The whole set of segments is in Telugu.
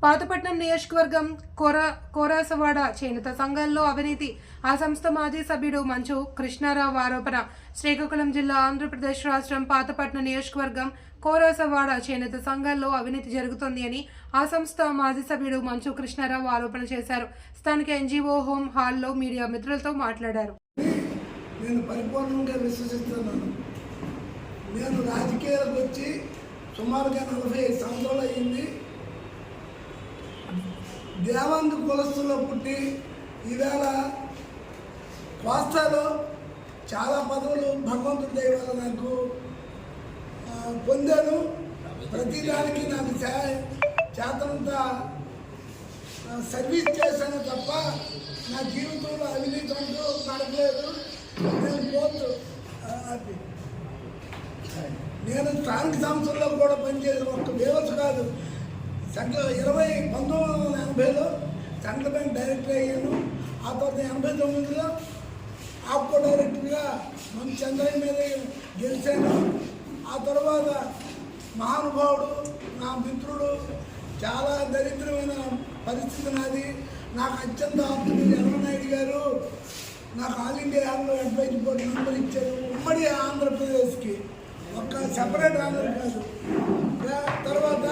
పాతపట్నం నియోజకవర్గం కోరాసవాడ చేనేత సంఘంలో అవినీతి. ఆ సంస్థ మాజీ సభ్యుడు మంచు కృష్ణారావు ఆరోపణ. శ్రీకాకుళం జిల్లా, ఆంధ్రప్రదేశ్ రాష్ట్రం పాతపట్నం నియోజకవర్గం కోరాసవాడ చేనేత సంఘంలో అవినీతి జరుగుతోంది అని ఆ సంస్థ మాజీ సభ్యుడు మంచు కృష్ణారావు ఆరోపణ చేశారు. స్థానిక ఎన్జిఓ హోమ్ హాల్లో మీడియా మిత్రులతో మాట్లాడారు. నేను పరిపూర్ణంగా విశ్వసిస్తున్నాను. నేను రాజకీయాలకు వచ్చి సుమారుగా 45 సంవత్సరాలు అయింది. దేవాంగ కులస్తుల్లో పుట్టి ఈవేళ కోస్తాలో చాలా పదవులు భగవంతుడి దయ వల్ల నాకు పొందాను. ప్రతిదానికి నాకు చేతనంత సర్వీస్ చేశాను తప్ప నా జీవితంలో అవినీతి అంటూ నడపలేదు. నేను స్థానిక సంస్థల్లో కూడా పనిచేసిన ఒక్క వ్యవస్థ కాదు. 1980లో సెంట్రల్ బ్యాంక్ డైరెక్టర్ అయ్యాను. ఆ తర్వాత 89లో ఆప్కో డైరెక్టర్గా మన చంద్రయ్య మీద గెలిచాను. ఆ తర్వాత మహానుభావుడు, నా మిత్రుడు, చాలా దరిద్రమైన పరిస్థితి నాది. నాకు అత్యంత ఆప్తుడు ఎర్రనాయుడు గారు నాకు all India advisory board member ఇచ్చారు. ఉమ్మడి ఆంధ్రప్రదేశ్కి, ఒక్క సెపరేట్ ఆంధ్ర కాదు. తర్వాత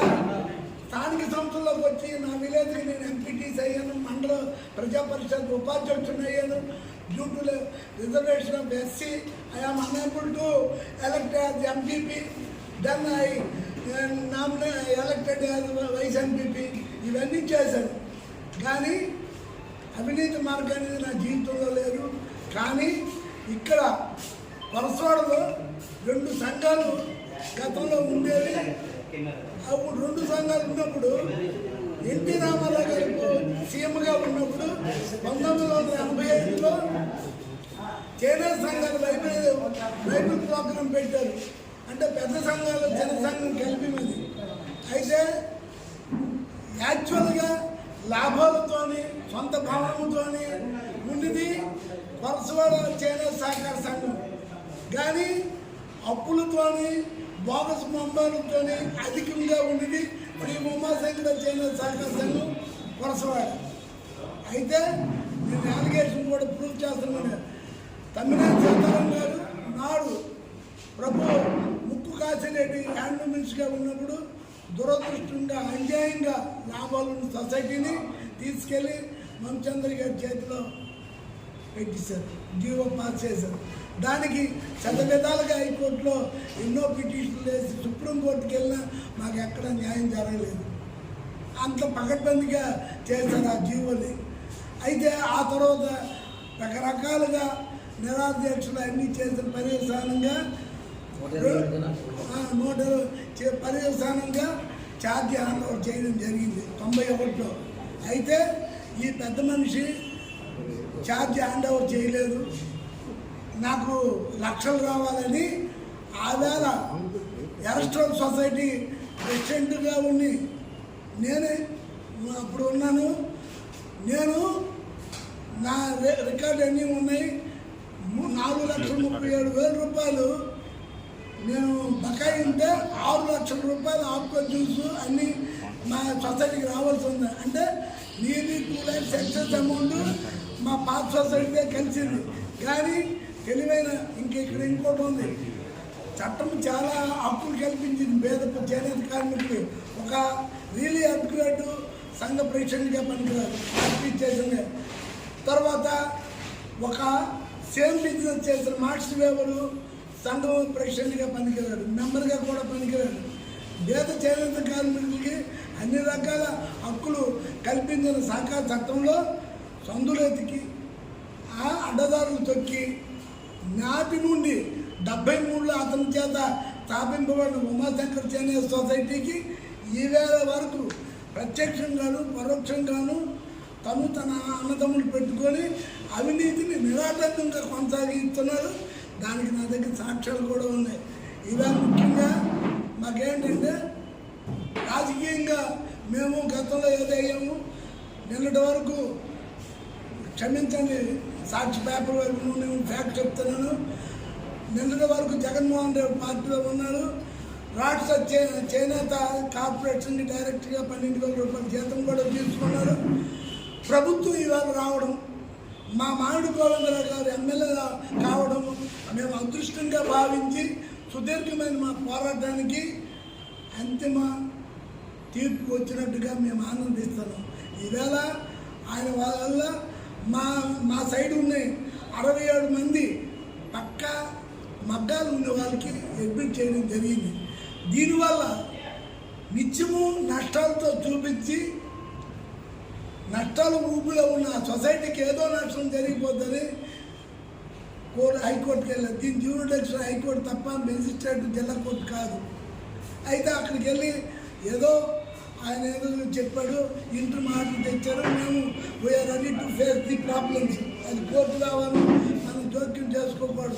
స్థానిక సంస్థల్లోకి వచ్చి నా విలేజ్కి నేను ఎంపీటీసీ అయ్యాను. మండల ప్రజా పరిషత్ ఉపాధ్యక్షుడు అయ్యాను. Due to reservation of SC I am unable to elect as MPP. Then I elected as vice MPP. ఇవన్నీ చేశాను. కానీ అవినీతి మార్గం అనేది నా జీవితంలో లేదు. కానీ ఇక్కడ కొరసవాడలో 2 సంఘాలు గతంలో ఉండేవి. అప్పుడు 2 సంఘాలు ఉన్నప్పుడు ఎన్టీ రామారావు గారు సీఎంగా ఉన్నప్పుడు 1985లో చేనేత సంఘాలు బైబిల్ ప్రోగ్రాం పెట్టారు. అంటే పెద్ద సంఘాలు చిన్న సంఘం కలిపినది. అయితే యాక్చువల్గా లాభాలతోని సొంత భవనంతోని ఉన్నది కొరసవాడ చేనేత సహకార సంఘం. కానీ అప్పులతోని బోగస్ మంబాలతో అధికంగా ఉన్నది శ్రీ ఉమాశంకర చేనేత సహకార సంఘం కొరసవాడ. అయితే నేను అలిగేషన్ కూడా ప్రూవ్ చేస్తున్నాను. తమ్మినేని సీతారాం గారు నాడు ప్రభు ముక్కు కాసిరెడ్డి హ్యాండ్ మినిస్టర్గా ఉన్నప్పుడు దురదృష్టంగా అన్యాయంగా లాభాలున్న సొసైటీని తీసుకెళ్ళి మంచంద్ర గారి చేతిలో పెట్టేశారు. జీవో పాస్ చేశారు. దానికి విధాలుగా హైకోర్టులో ఎన్నో పిటిషన్లు వేసి సుప్రీంకోర్టుకి వెళ్ళినా మాకు ఎక్కడ న్యాయం జరగలేదు. అంత పకడ్బందీగా చేశారు ఆ జీవోని. అయితే ఆ తర్వాత రకరకాలుగా నిరాధ్యక్షులు అన్నీ చేసిన పర్యవసానంగా ఛార్జీ హ్యాండ్ ఓవర్ చేయడం జరిగింది 91లో. అయితే ఈ పెద్ద మనిషి ఛార్జీ హ్యాండ్ ఓవర్ చేయలేదు. నాకు లక్షలు రావాలని ఆవేళ ఎరస్ట్రోల్ సొసైటీ ప్రెసిడెంట్గా ఉండి నేనే అప్పుడు ఉన్నాను. నేను నా రికార్డు అన్నీ ఉన్నాయి. 4,37,000 రూపాయలు నేను బకాయి ఉంటే 6 లక్షల రూపాయలు ఆప్కో జ్యూస్ అన్నీ మా సొసైటీకి రావాల్సి ఉంది. అంటే నీది 2 lakhs ఎక్సెస్ అమౌంట్ మా పాత సొసైటీకే కలిసింది. కానీ తెలివైన ఇక్కడ ఇంకోటి ఉంది. చట్టం చాలా హక్కులు కల్పించింది పేద చేనేత కార్మికులు. ఒక రియలీ అప్గ్రేడ్ సంఘ ప్రెసిడెంట్గా పనికిరాదు చేసింది. తర్వాత ఒక సేమ్ బిజినెస్ చేసిన మార్క్స్ వేవరు సంఘం ప్రెసిడెంట్గా పనికిరాడు, మెంబర్గా కూడా పనికిరాడు. పేద చేనేత కార్మికులకి అన్ని రకాల హక్కులు కల్పించిన సహకార చట్టంలో సందులెతికి అడ్డదారులు తొక్కి నాటి నుండి 73లో అతని చేత స్థాపింపబడిన ఉమాశంకర్ చేనేత సొసైటీకి ఈవేళ వరకు ప్రత్యక్షంగాను పరోక్షంగాను తన అన్నదమ్ములు పెట్టుకొని అవినీతిని నిరాటంకంగా కొనసాగిస్తున్నారు. దానికి నా దగ్గర సాక్ష్యాలు కూడా ఉన్నాయి. ఇవాళ ముఖ్యంగా మాకేంటంటే రాజకీయంగా మేము గతంలో ఏదయ్యాము నిన్నటి వరకు క్షమించండి, సాక్షి పేపర్ వరకు నేను ఫ్యాక్ట్ చెప్తున్నాను. నిన్నటి వరకు జగన్మోహన్ రెడ్డి పార్టీలో ఉన్నారు. రాష్ట్ర చేనేత కార్పొరేషన్కి డైరెక్ట్గా 12,000 రూపాయల జీతం కూడా తీసుకున్నారు. ప్రభుత్వం ఇవాళ రావడం, మా మామిడి గోవిందరావు గారు ఎమ్మెల్యే కావడం మేము అదృష్టంగా భావించి సుదీర్ఘమైన మా పోరాటానికి అంతిమ తీర్పు వచ్చినట్టుగా మేము ఆనందిస్తున్నాం. ఈవేళ ఆయన వల్ల మా సైడ్ ఉన్న 67 మంది పక్కా మగ్గాలు ఉన్న వాళ్ళకి అడ్మిట్ చేయడం జరిగింది. దీనివల్ల నిత్యము నష్టాలతో చూపించి నష్టాల ఊపిలో ఉన్న సొసైటీకి ఏదో నష్టం జరిగిపోతుంది హైకోర్టుకి వెళ్ళారు. దీని జ్యూరిడిక్షన్ హైకోర్టు తప్ప మెజిస్ట్రేట్ జిల్లా కోర్టు కాదు. అయితే అక్కడికి వెళ్ళి ఏదో ఆయన ఏదో చెప్పాడు, ఇంటి మాటలు తెచ్చారు. మేము we are ready to face the problems. అది కోర్టు కావాలి, మనం జోక్యం చేసుకోకూడదు.